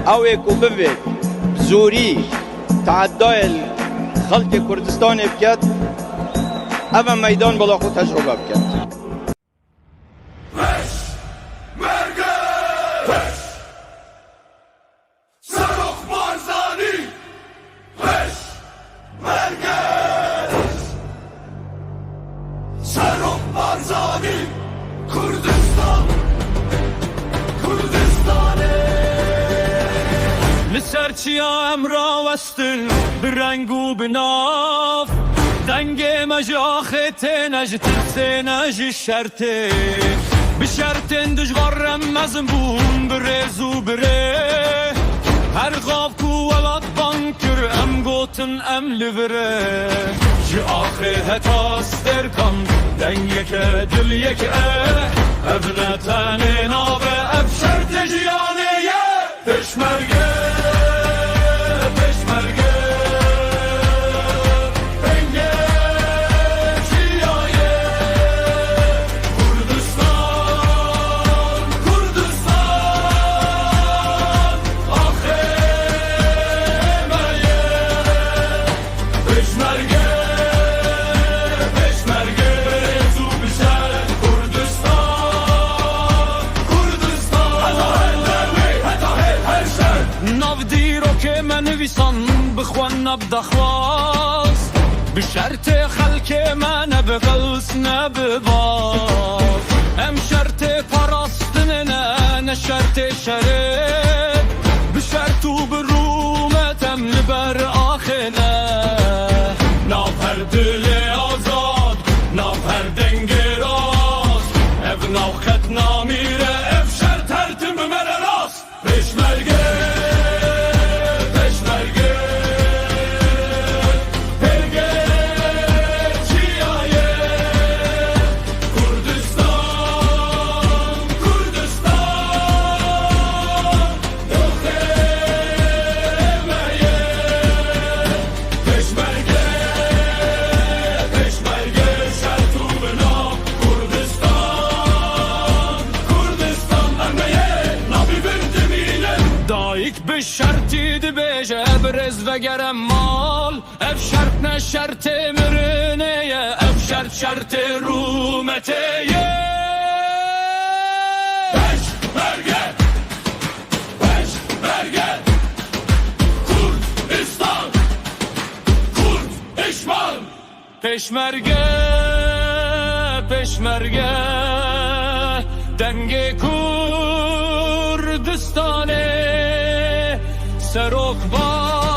اوک و بوید زوری تعدای خلق کردستان بکد اما میدان بلا خود تجربه بکد. لسرچیا امرا وستل برنگ و بناف دنگ مجاخ تنج تنج شرطه بشرط اندش غرم مزنبون برزو بره هر غاف کو ولاد بانکر ام گوتن ام لبره جی آخه هتاستر کم دنگ یک دل یک ابنتن نابه اب شرط جیانه پشمرگه بخوان نبدخواست بشرط خلک من بغلس نبباز ام شرط پراستن نه شرط شرط بشرطو برومتم لبر آخنه نافر دل آزاد نافر دنگ راست اب ناخت نامیره اب شرط هرتم بمره راست پشمرگه به شرطی دی بیجه برز و گرم مال اف شرط نه شرط مرنه اف شرط شرط رومته پشمرگه کردستان کرد اشمان پشمرگه دنگ کردستانه سرخ با